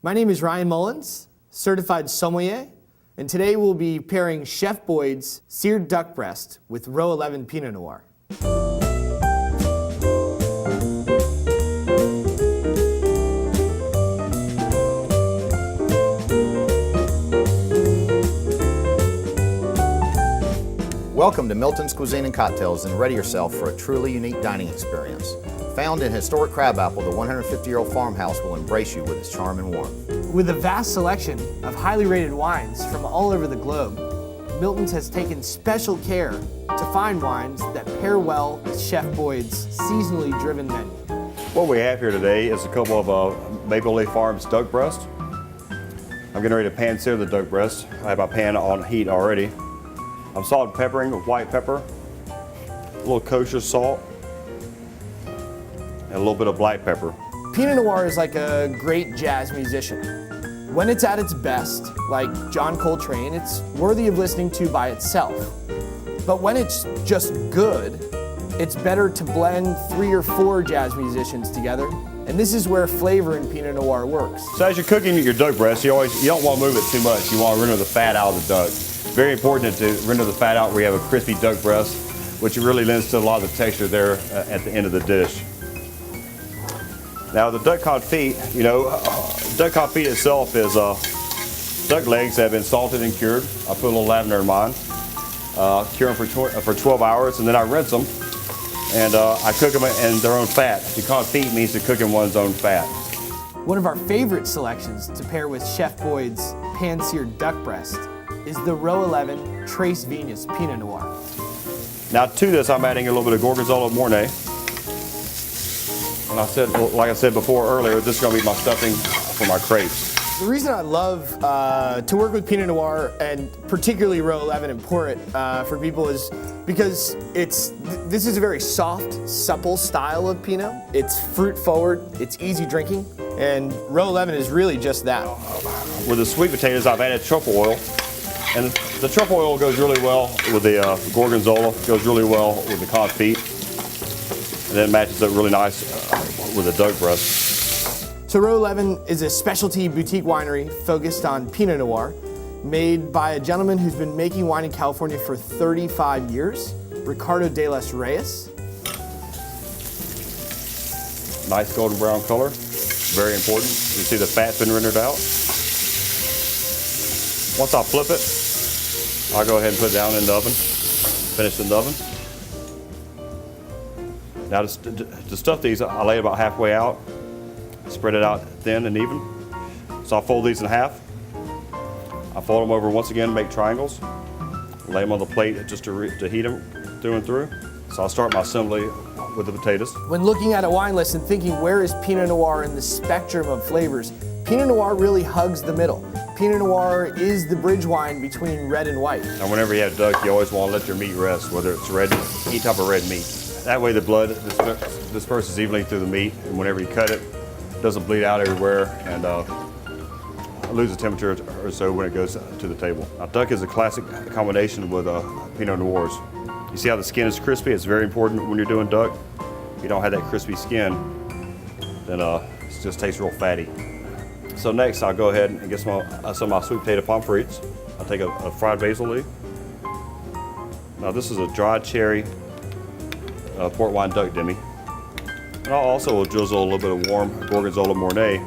My name is Ryan Mullins, certified sommelier, and today we'll be pairing Chef Boyd's seared duck breast with Row 11 Pinot Noir. Welcome to Milton's Cuisine and Cocktails, and ready yourself for a truly unique dining experience. Found in historic Crabapple, the 150-year-old farmhouse will embrace you with its charm and warmth. With a vast selection of highly rated wines from all over the globe, Milton's has taken special care to find wines that pair well with Chef Boyd's seasonally driven menu. What we have here today is a couple of Maple Leaf Farms duck breast. I'm getting ready to pan sear the duck breast. I have my pan on heat already. I'm salt and peppering with white pepper, a little kosher salt, and a little bit of black pepper. Pinot Noir is like a great jazz musician. When it's at its best, like John Coltrane, it's worthy of listening to by itself. But when it's just good, it's better to blend 3 or 4 jazz musicians together. And this is where flavor in Pinot Noir works. So as you're cooking your duck breast, you don't want to move it too much. You want to render the fat out of the duck. Very important to render the fat out where you have a crispy duck breast, which really lends to a lot of the texture there at the end of the dish. Now the duck confit, duck confit itself is duck legs that have been salted and cured. I put a little lavender in mine, cure them for 12 hours, and then I rinse them, and I cook them in their own fat. To confit means to cook in one's own fat. One of our favorite selections to pair with Chef Boyd's pan-seared duck breast is the Row 11 Tres Viñas Pinot Noir. Now to this, I'm adding a little bit of Gorgonzola Mornay. And like I said before earlier, this is going to be my stuffing for my crepes. The reason I love to work with Pinot Noir, and particularly Row 11 and pour it for people, is because this is a very soft, supple style of Pinot. It's fruit forward, it's easy drinking, and Row 11 is really just that. With the sweet potatoes, I've added truffle oil. And the truffle oil goes really well with the Gorgonzola, goes really well with the confit, and then it matches up really nice with the duck breast. So Row 11 is a specialty boutique winery focused on Pinot Noir, made by a gentleman who's been making wine in California for 35 years, Ricardo de los Reyes. Nice golden brown color, very important. You see the fat's been rendered out. Once I flip it, I'll go ahead and put it down in the oven, finish in the oven. Now to stuff these, I lay it about halfway out, spread it out thin and even. So I'll fold these in half. I fold them over once again, make triangles, lay them on the plate just to heat them through and through. So I'll start my assembly with the potatoes. When looking at a wine list and thinking where is Pinot Noir in the spectrum of flavors, Pinot Noir really hugs the middle. Pinot Noir is the bridge wine between red and white. And whenever you have duck, you always want to let your meat rest, whether it's red, any type of red meat. That way the blood disperses evenly through the meat, and whenever you cut it, it doesn't bleed out everywhere and loses temperature or so when it goes to the table. Now, duck is a classic combination with Pinot Noirs. You see how the skin is crispy? It's very important when you're doing duck. If you don't have that crispy skin, then it just tastes real fatty. So next, I'll go ahead and get some of my sweet potato pommes frites. I'll take a fried basil leaf. Now this is a dried cherry port wine duck demi. And I'll also drizzle a little bit of warm Gorgonzola Mornay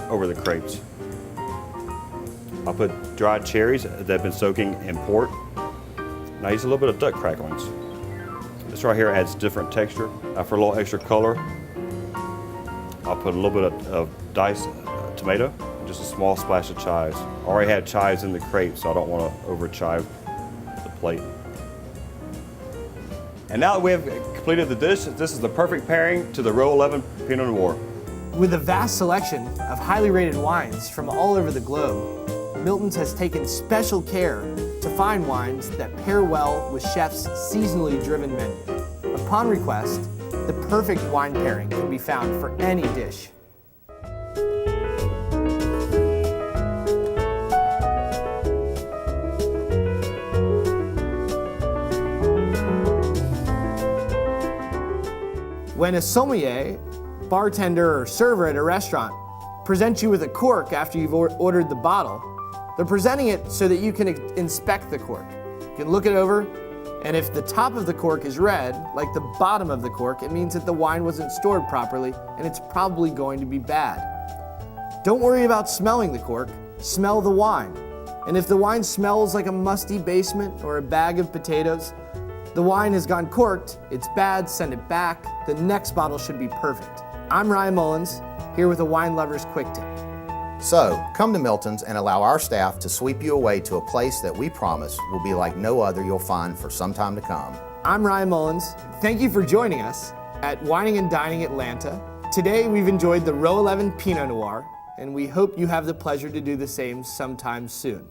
over the crepes. I'll put dried cherries that have been soaking in port. And I use a little bit of duck cracklings. This right here adds different texture. Now for a little extra color, I'll put a little bit of diced tomato, and just a small splash of chives. I already had chives in the crepe, so I don't want to over chive the plate. And now that we have completed the dish, this is the perfect pairing to the Row 11 Pinot Noir. With a vast selection of highly rated wines from all over the globe, Milton's has taken special care to find wines that pair well with Chef's seasonally driven menu. Upon request, the perfect wine pairing can be found for any dish. When a sommelier, bartender, or server at a restaurant present you with a cork after you've ordered the bottle, they're presenting it so that you can inspect the cork. You can look it over, and if the top of the cork is red, like the bottom of the cork, it means that the wine wasn't stored properly and it's probably going to be bad. Don't worry about smelling the cork, smell the wine. And if the wine smells like a musty basement or a bag of potatoes, the wine has gone corked, it's bad, send it back. The next bottle should be perfect. I'm Ryan Mullins, here with a Wine Lover's Quick Tip. So, come to Milton's and allow our staff to sweep you away to a place that we promise will be like no other you'll find for some time to come. I'm Ryan Mullins. Thank you for joining us at Wining and Dining Atlanta. Today we've enjoyed the Row 11 Pinot Noir, and we hope you have the pleasure to do the same sometime soon.